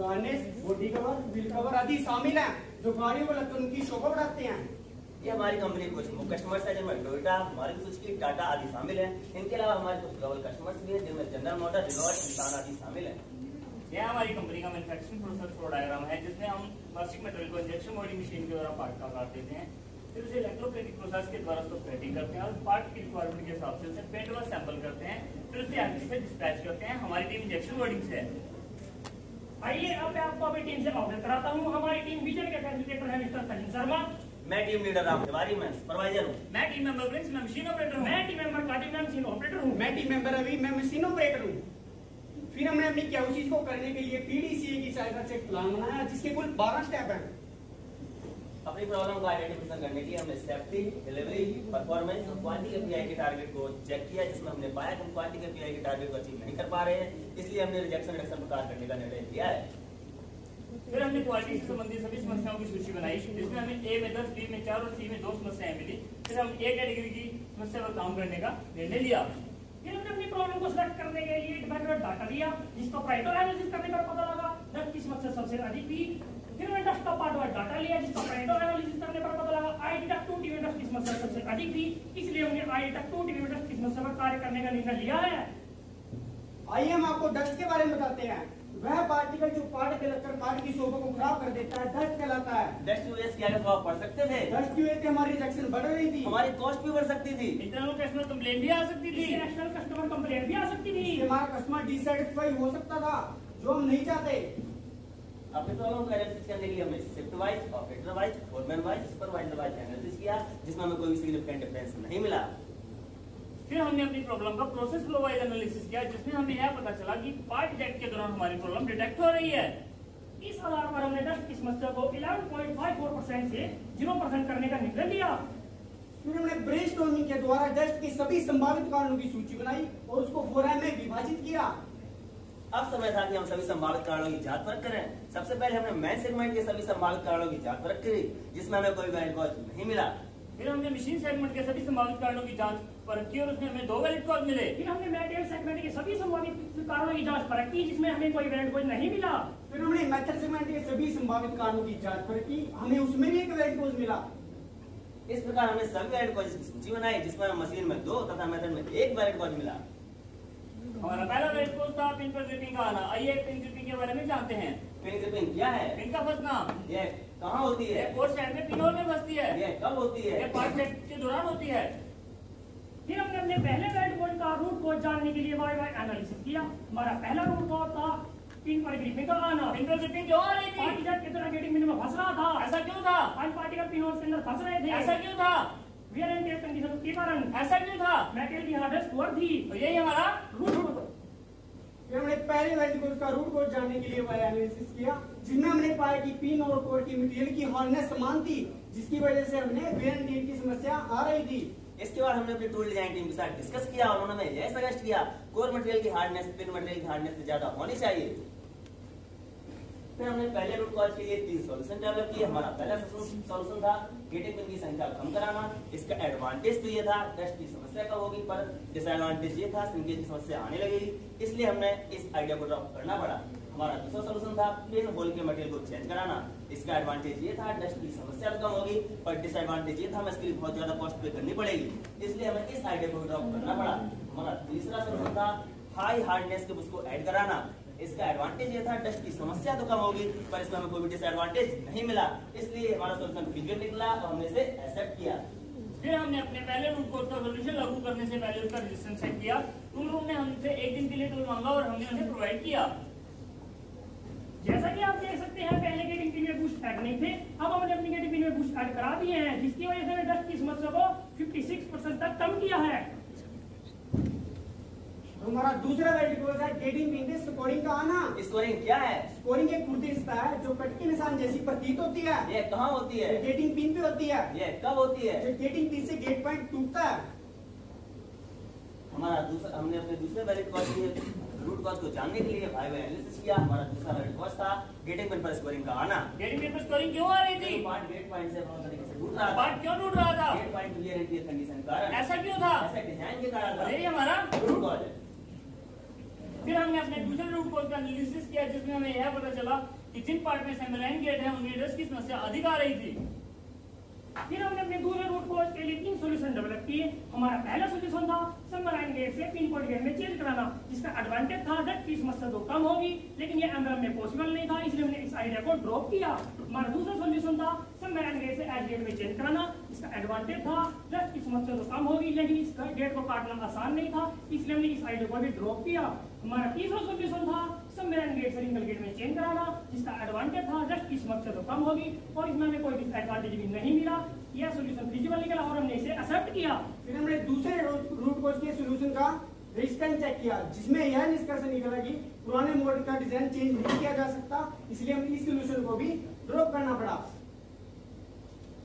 Harness, body cover, wheel cover आदि शामिल हैं जो गाड़ियों को लगकर उनकी शोभा बढ़ाते हैं। ये हमारी कंपनी कुछ कस्टमर्स है जिनमें टोयोटा, मारुति सुजुकी, टाटा आदि शामिल हैं। इनके अलावा हमारे कुछ ग्लोबल कस्टमर्स भी हैं जिनमें जनरल मोटर, रिनॉल्ट, निसान आदि शामिल हैं। यह हमारी कंपनी का मैन्युफैक्चरिंग प्रोसेस फ्लो डायग्राम है जिसमें हम प्लास्टिक मटेरियल को इंजेक्शन मोल्डिंग मशीन के द्वारा पार्ट का आकार देते हैं, फिर उसे इलेक्ट्रोप्लेटिक प्रोसेस के द्वारा उसको प्लेटिंग करते हैं और पार्ट की रिक्वायरमेंट के हिसाब से उसे पेंट व सैंपल करते हैं, फिर उसे आगे से डिस्पैच करते हैं। हमारी टीम इंजेक्शन मोल्डिंग से है। आइए अब मैं आपको अपनी टीम से अवगत कराता हूँ। हमारी टीम विजन के फैसिलिटेटर है मिस्टर सलीम शर्मा। मैं टीम लीडर राम तिवारी, मैं सुपरवाइजर हूँ। मैं टीम मेंबर प्रिंस, मैं मशीन ऑपरेटर हूँ। मैं टीम मेंबर काटिम, मैं मशीन ऑपरेटर हूँ। मैं टीम मेंबर रवि, मैं मशीन ऑपरेटर हूँ। फिर हमने अपनी क्यूसीज को करने के लिए पीडीसीए की सहायता से एक प्लान बनाया जिसके कुल 12 स्टेप हैं। अपनी प्रॉब्लम को आइडेंटिफिकेशन करने के लिए हमने सेफ्टी, डिलीवरी, परफॉर्मेंस और क्वालिटी KPI के टारगेट को चेक किया, जिसमें हमने पाया कि हम क्वालिटी KPI के टारगेट को अचीव नहीं कर पा रहे हैं, इसलिए हमने रिजेक्शन रिडक्शन प्रकार करने का निर्णय लिया है। फिर हमने क्वालिटी से संबंधित सभी समस्याओं की सूची बनाई जिसमें हमें A में 10, B में 4 और C में 2 समस्याएं मिली। फिर हम A कैटेगरी की समस्या पर काम करने का निर्णय लिया। फिर हमने अपनी प्रॉब्लम को सिलेक्ट करने के लिए डिपेंडेंट डाटा लिया जिसका प्राइटर एनालिसिस करने पर पता लगा डस्ट की समस्या सबसे अधिक थी। फिर हमने डस्ट का पार्ट वाइज डाटा लिया जिसका प्राइटर एनालिसिस करने पर पता लगा IDTech2 में डस्ट की समस्या सबसे अधिक थी, इसलिए हमने IDTech2 में डस्ट की समस्या पर कार्य करने का निर्णय लिया है। आइए हम आपको डस्ट के बारे में बताते हैं। वह पार्टिकल जो पार्ट के लगकर पार्ट की शोभा को खराब कर देता है डस्ट कहलाता है। डस्ट की वजह से क्या प्रभाव पड़ सकते थे? डस्ट की वजह से हमारी रिजेक्शन बढ़ रही थी, हमारी कॉस्ट भी बढ़ सकती थी, इंटरनल कस्टमर कंप्लेंट भी आ सकती थी, इंटरनेशनल कस्टमर कंप्लेंट भी आ सकती थी, हमारा कस्टमर डिसैटिस्फाई हो सकता था जो हम नहीं चाहते। अपनी प्रॉब्लम को एनालिसिस करने के लिए हमने shift wise, operator wise, foreman wise, supervisor wise analysis किया जिसमें हमें कोई सिग्निफिकेंट डिफरेंस नहीं मिला। फिर हमने अपनी प्रॉब्लम का प्रोसेस फ्लो वाइज एनालिसिस किया जिसमें हमें यह पता चला कि पार्ट डिटेक्ट के दौरान हमारी प्रॉब्लम डिटेक्ट हो रही है। इस आधार पर हमने डस्ट की समस्या को 11.54% से 0% करने का निर्णय लिया। फिर हमने ब्रेनस्टॉर्मिंग के द्वारा डस्ट के सभी संभावित कारणों की सूची बनाई और उसको फोरम में विभाजित किया। अब समय था कि हम सभी संभावित कारणों की जांच परख करें। सबसे पहले हमने मेन सेगमेंट के सभी संभावित कारणों की जांच परख करी जिसमें हमें कोई वैलिड कॉज नहीं मिला। फिर हमने मशीन सेगमेंट के सभी संभावित कारणों की जांच परख की और उसमें हमें 2 वैलिड कॉज मिले। फिर हमने मेटेरियल सेगमेंट के सभी संभावित कारणों की जांच परख की जिसमें हमें कोई वैलिड कॉज नहीं मिला। फिर हमने मेथड सेगमेंट के सभी संभावित कारणों की जांच परख की, हमें उसमें भी एक वैलिड कॉज मिला। इस प्रकार हमने सभी वैलिड कॉजेस की सूची बनाई जिसमें मशीन में 2 तथा मेथड में 1 वैलिड कॉज मिला। हमारा पहला वैलिड कॉज था पिन पर ग्रिपिंग का आना। आइए पिन ग्रिपिंग के बारे में जानते हैं। पिन ग्रिपिंग क्या है? पिन का फंसना। यह कहाँ होती है? कोर साइड में पिन होल में फंसती है। यह कब होती है? यह पार्ट चेक के दौरान होती है। फिर हमने अपने पहले वैलिड कॉज का रूट कॉज जानने के लिए वाई एनालिसिस किया। हमारा पहला रूट कॉज था पिन पर ग्रिपिंग का आना। पिन पर ग्रिपिंग क्यों आ रही थी? पार्ट डिटेक्ट के दौरान गेटिंग पिन में फंस रहा था। ऐसा क्यों था? पांच पार्टिकल पिन होल के अंदर फंस रहे थे। ऐसा क्यों था? वियर एंड टेयर कंडीशन के कारण। ऐसा क्यों था? मेटेरियल की हार्डनेस पुअर थी। तो यही हमारा रूट फिर हमने पहले वैलिड कॉज का रूट कॉज जानने के लिए वाई एनालिसिस किया जिसमें हमने पाया कि पिन और कोर की मटेरियल की हार्डनेस समान थी जिसकी वजह से हमने वियर एंड टेयर की समस्या आ रही थी। इसके बाद हमने अपनी टूल डिजाइन टीम के साथ डिस्कस किया और उन्होंने यह सजेस्ट किया कोर मटेरियल की हार्डनेस पिन मटेरियल की हार्डनेस से ज्यादा होनी चाहिए। फिर हमने पहले रूट कॉज के लिए 3 सॉल्यूशन डेवलप किए। हमारा पहला सॉल्यूशन था गेटिंग पिन की संख्या कम कराना। इसका एडवांटेज तो ये था डस्ट की समस्या कम होगी, पर डिसएडवांटेज ये था श्रिंकेज की समस्या आने लगेगी, इसलिए हमने इस आइडिया को ड्रॉप करना पड़ा। हमारा दूसरा सॉल्यूशन था पिन होल के मटेरियल को चेंज कराना। इसका एडवांटेज ये था डस्ट की समस्या तो कम होगी, पर डिसएडवांटेज ये था हमें इसके लिए बहुत ज्यादा कॉस्ट पे करनी पड़ेगी, इसलिए हमें इस आइडिया को ड्रॉप करना पड़ा। हमारा तीसरा सॉल्यूशन था हाई हार्डनेस के उसको ऐड कराना। इसका एडवांटेज ये था डस्ट की समस्या तो कम होगी, पर इसमें हमें कोई भी डिसएडवांटेज नहीं मिला, इसलिए हमारा सॉल्यूशन फिजिकल निकला और हमने इसे एक्सेप्ट किया। फिर हमने अपने पहले रूट कॉज का सोल्यूशन लागू करने से पहले उसका रेजिस्टेंस चेक किया। टूल रूम ने हमसे 1 दिन के लिए टूल मांगा और हमने उन्हें प्रोवाइड किया। जैसा कि आप देख सकते हैं पहले गेटिंग पिन में बूस्ट ऐड नहीं थे, अब हमने अपनी गेटिंग पिन में बूस्ट ऐड करा दिए हैं जिसकी वजह से हमने डस्ट की समस्या को 56% तक कम किया है। हमारा दूसरा वैलिड कॉज है गेटिंग पिन के स्कोरिंग का आना। स्कोरिंग क्या है? स्कोरिंग एक कुर्ती रिश्ता है जो कट के निशान जैसी प्रतीत होती है। यह कहाँ होती है? गेटिंग पिन पे होती है। यह कब होती है? जब गेटिंग पिन से गेट पॉइंट टूटता है। हमने अपने दूसरे वैलिड कॉज के रूट कॉज को जानने के लिए वाई एनालिसिस किया। हमारा दूसरा वैलिड कॉज था गेटिंग पिन पर स्कोरिंग का आना। गेटिंग पिन पर स्कोरिंग क्यों आ रही थी? पार्ट गेट पॉइंट से बहुत तरीके से टूट रहा था। पार्ट क्यों टूट रहा था? गेट पॉइंट वियर एंड टियर कंडीशन के कारण। ऐसा क्यों था? ऐसा डिजाइन के कारण था। यही हमारा रूट कॉज है। फिर हमने अपने दूसरे रूट कॉज का एनालिसिस किया जिसमें हमें यह पता चला कि जिन पार्ट में सबमरीन गेट है उनमें डस्ट की समस्या अधिक आ रही थी। फिर हमने अपने दूसरे रूट कॉज के लिए 3 सॉल्यूशन डेवलप किए। हमारा पहला सॉल्यूशन था सबमरीन गेट से पिन पॉइंट गेट में चेंज कराना, जिसका एडवांटेज था डस्ट की समस्या तो कम होगी, लेकिन ये एमआरएम में पॉसिबल नहीं था, इसलिए हमने इस आइडिया को ड्रॉप किया। हमारा दूसरा सॉल्यूशन था सबमरीन गेट से एज गेट में चेंज कराना, जिसका एडवांटेज था डस्ट की समस्या तो कम होगी, लेकिन इस गेट को काटना आसान नहीं था, इसलिए हमने इस आइडिया को भी ड्रॉप किया। हमारा तीसरा सॉल्यूशन था सबमरीन गेट से रिंगल गेट में चेंज कराना, जिसका एडवांटेज था डस्ट की समस्या तो कम होगी, और इसमें हमें कोई डिसएडवांटेज भी नहीं मिला। यह सॉल्यूशन फिजिबल निकला और हमने इसे एक्सेप्ट किया। फिर हमने दूसरे रूट कॉज के सॉल्यूशन का रेजिस्टेंस चेक किया, जिसमें यह निष्कर्ष निकला कि पुराने मॉडल का डिजाइन चेंज नहीं किया जा सकता, इसलिए हम इस सॉल्यूशन को भी ड्रॉप करना पड़ा।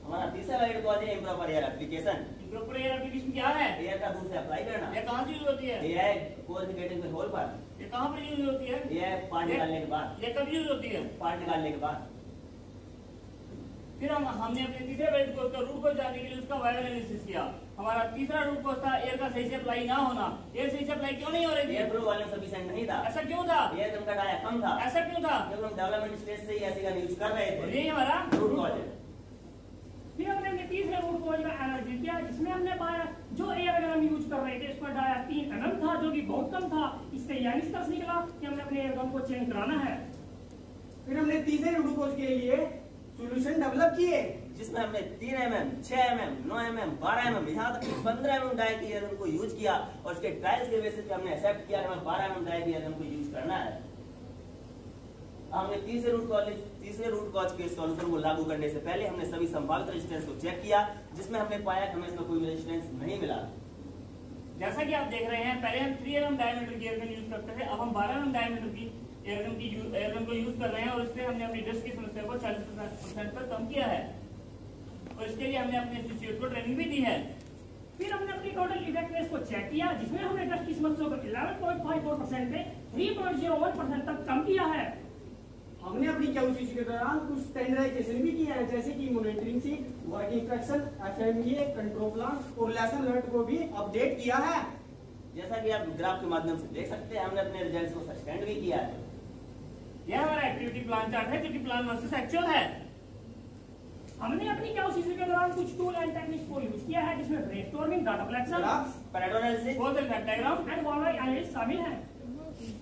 हमारा तीसरा गाइड कॉज है improper air application. Improper air application क्या है? एयर का दूर से अप्लाई करना। ये कहाँ से यूज होती है? ये है कोर के गेटिंग में होल पर। ये कहाँ पर यूज होती है? ये है पार्ट निकालने के बाद। ये कब यूज होती है? पार्ट निकालने के बाद। फिर हमने अपने तीसरे गाइड को उसका रूट को जानने के लिए उसका वायर एनालिसिस किया। हमारा तीसरा रूट को था एयर का सही से अप्लाई ना होना। एयर सही से अप्लाई क्यों नहीं हो रही थी? एयर फ्लो वॉल्यूम सफिशिएंट नहीं था। ऐसा क्यों था? एयर दम का डाया कम था। ऐसा क्यों था? क्योंकि हम डेवलपमेंट स्टेज से ही ऐसी का यूज कर रहे और थे। यही हमारा रूट कॉज है। फिर हमने अपने तीसरे रूट कॉज का एनालिसिस किया, जिसमें हमने पाया जो एयर अगर हम यूज कर रहे थे उसका डाया 3 mm था, जो कि बहुत कम था। इससे यह निष्कर्ष निकला कि हमने अपने एयर गन को चेंज कराना है। फिर हमने तीसरे रूट कॉज के लिए सॉल्यूशन डेवलप किए, जिसमें हमने 3 mm, 6 mm, 9 mm, 12 mm, यहाँ तक कि 15 mm डाई की एयर को यूज किया, और उसके ट्रायल्स के बेसिस पे हमने एक्सेप्ट किया कि हमें 12 mm डाई की एयर को यूज करना है। हमने तीसरे रूट कॉज के सॉल्यूशन को लागू करने से पहले हमने सभी संभावित रेजिस्टेंस को चेक किया, जिसमें हमने पाया कि हमें इसमें कोई रेजिस्टेंस नहीं मिला। जैसा कि आप देख रहे हैं, पहले हम 3 mm डायमीटर की एयरगन यूज करते थे, अब हम 12 mm डायमीटर की एयरगन को यूज कर रहे हैं, और इससे हमने अपनी डस्ट की समस्या को 40% तक कम किया है, और इसके लिए हमने अपने एसोसिएट को ट्रेनिंग भी दी है। फिर हमने अपनी टोटल इफेक्टिवनेस को चेक किया, जिसमें हमने डस्ट की समस्या को 11.54% से 3.01% तक कम किया है। हमने अपनी क्यूसीसी के दौरान कुछ स्टैंडर्डाइजेशन भी किया है, जैसे कि monitoring sheet, working instruction, FMEA, control plan और लेसन अलर्ट को भी अपडेट किया है। जैसा कि आप ग्राफ के माध्यम से देख सकते हैं, हमने अपने रिजल्ट्स को सस्टेंड भी किया है। यह हमारा एक्टिविटी प्लान चार्ट है, जो कि प्लान वर्सेस एक्चुअल है। हमने अपनी क्यूसीसी के दौरान कुछ टूल एंड टेक्निक्स को यूज किया है, जिसमें brainstorming, data collection, Pareto analysis, causal diagram and वॉलराइट एनालिसिस शामिल है।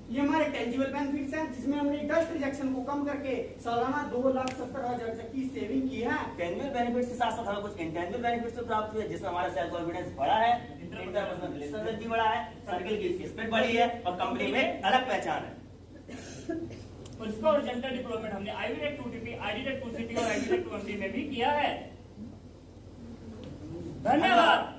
ये हमारे टेंजिबल बेनिफिट्स हैं, जिसमें हमने डस्ट रिजेक्शन को कम करके सालाना 2,70,000 तक की सेविंग की है। टेंजिबल बेनिफिट्स के साथ साथ हमें कुछ इंटेंजिबल बेनिफिट्स तो प्राप्त हुए, जिसमें हमारा सेल्फ कॉन्फिडेंस बढ़ा है, इंटरपर्सनल रिलेशनशिप भी बढ़ा है, सर्कल की रिस्पेक्ट बढ़ी है, और कंपनी में अलग पहचान है। और इसका हॉरिजॉन्टल डेवलपमेंट हमने आईवीटेक 2TP, आईडीटेक 2CT और आईडीटेक 2MT में भी किया है। धन्यवाद।